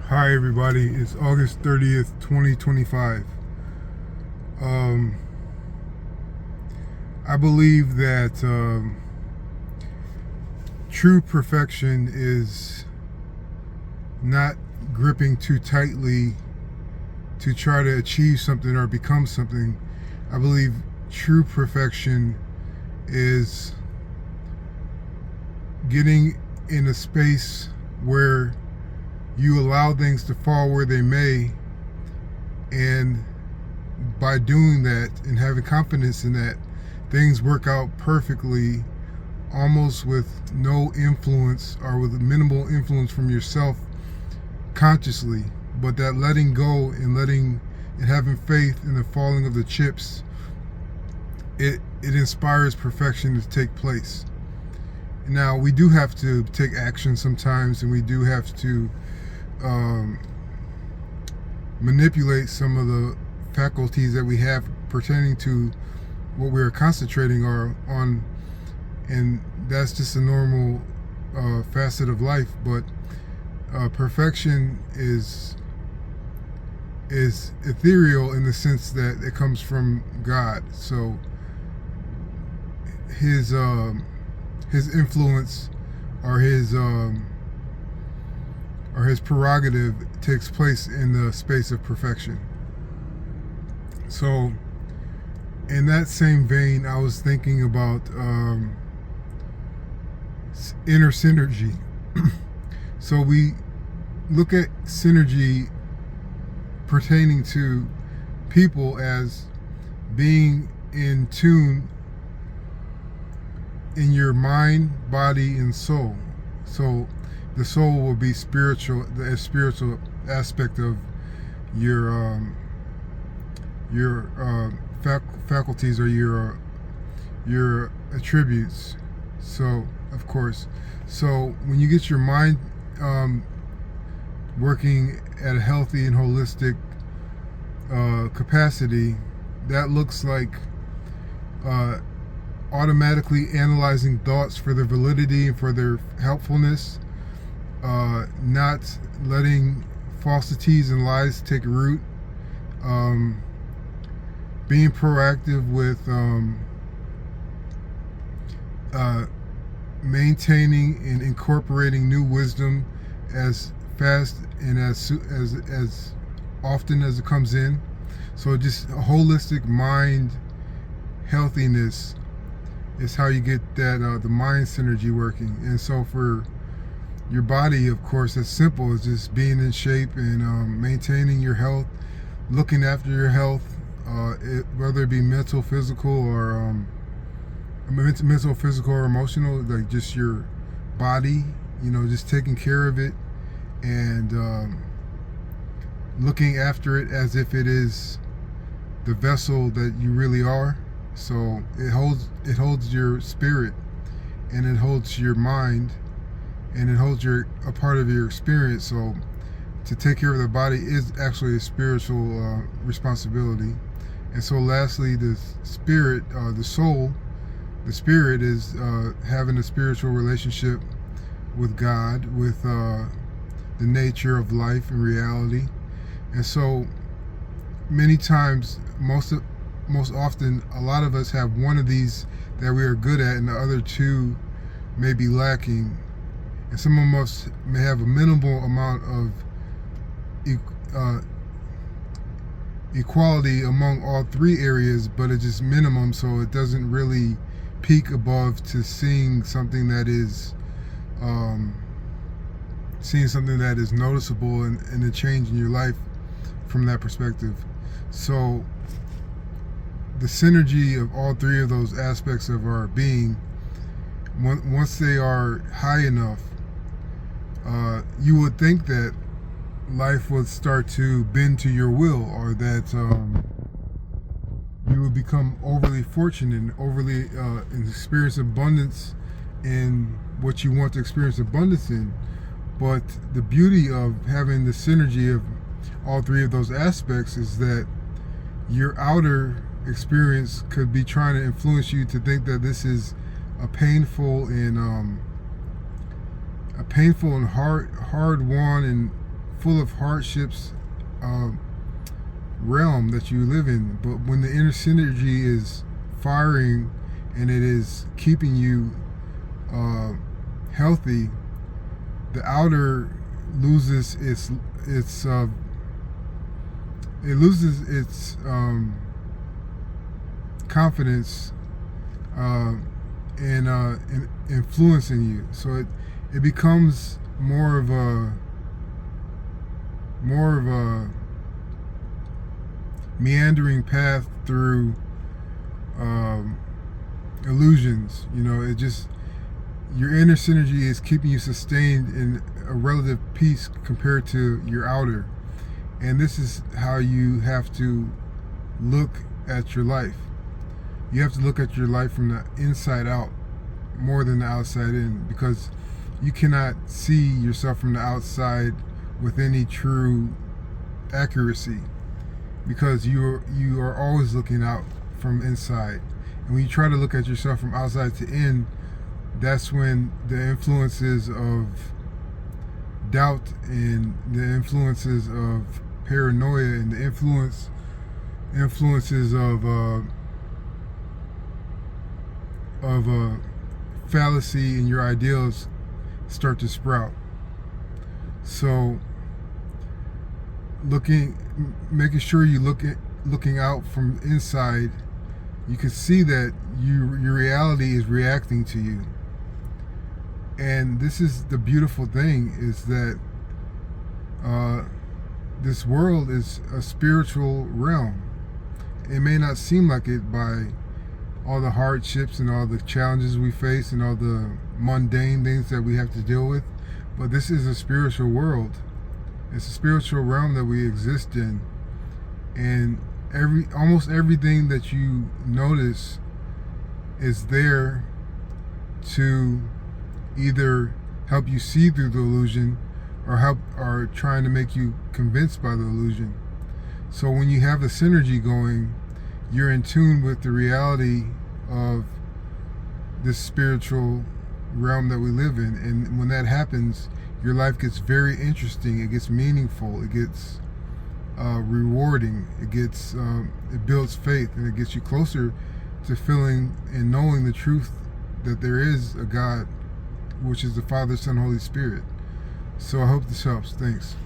Hi everybody, it's August 30th, 2025. I believe that true perfection is not gripping too tightly to try to achieve something or become something. I believe true perfection is getting in a space where you allow things to fall where they may, and by doing that and having confidence in that, things work out perfectly, almost with no influence or with minimal influence from yourself consciously. But that letting go and having faith in the falling of the chips, it inspires perfection to take place. Now, we do have to take action sometimes, and we do have to manipulate some of the faculties that we have pertaining to what we're concentrating on, and that's just a normal facet of life. But perfection is ethereal in the sense that it comes from God. So his influence or his prerogative takes place in the space of perfection. So in that same vein, I was thinking about inner synergy. So we look at synergy pertaining to people as being in tune in your mind, body, and soul. So the soul will be spiritual, the spiritual aspect of your faculties or your attributes. So of course, so when you get your mind working at a healthy and holistic capacity, that looks like automatically analyzing thoughts for their validity and for their helpfulness, not letting falsities and lies take root, being proactive with maintaining and incorporating new wisdom as fast and as often as it comes in. So just a holistic mind healthiness is how you get that the mind synergy working. And so for your body, of course, it's simple. It's just being in shape and maintaining your health, looking after your health, whether it be mental, physical, or emotional, like just your body, just taking care of it and looking after it as if it is the vessel that you really are. So it holds your spirit, and it holds your mind, and it holds a part of your experience. So to take care of the body is actually a spiritual responsibility. And so lastly, the spirit, the soul, the spirit is having a spiritual relationship with God, with the nature of life and reality. And so many times, most often, a lot of us have one of these that we are good at, and the other two may be lacking. And some of us may have a minimal amount of equality among all three areas, but it's just minimum, so it doesn't really peak above to seeing something that is noticeable and a change in your life from that perspective. So the synergy of all three of those aspects of our being, once they are high enough, you would think that life would start to bend to your will, or that you would become overly fortunate and overly experience abundance in what you want to experience abundance in. But the beauty of having the synergy of all three of those aspects is that your outer experience could be trying to influence you to think that this is a painful and hard won and full of hardships realm that you live in. But when the inner synergy is firing and it is keeping you healthy, the outer loses its confidence in influencing you. So it becomes more of a meandering path through illusions. It just, your inner synergy is keeping you sustained in a relative peace compared to your outer. And this is how you have to look at your life. You have to look at your life from the inside out more than the outside in, because you cannot see yourself from the outside with any true accuracy, because you are always looking out from inside. And when you try to look at yourself from outside to in, that's when the influences of doubt and the influences of paranoia and the influences of fallacy in your ideals start to sprout. So making sure you looking out from inside, you can see that your reality is reacting to you. And this is the beautiful thing, is that this world is a spiritual realm. It may not seem like it by all the hardships and all the challenges we face and all the mundane things that we have to deal with, but this is a spiritual world. It's a spiritual realm that we exist in, and almost everything that you notice is there to either help you see through the illusion or trying to make you convinced by the illusion. So when you have the synergy going, you're in tune with the reality of this spiritual realm that we live in. And when that happens, your life gets very interesting, it gets meaningful, it gets rewarding, it builds faith, and it gets you closer to feeling and knowing the truth that there is a God, which is the Father, Son, Holy Spirit. So I hope this helps. Thanks.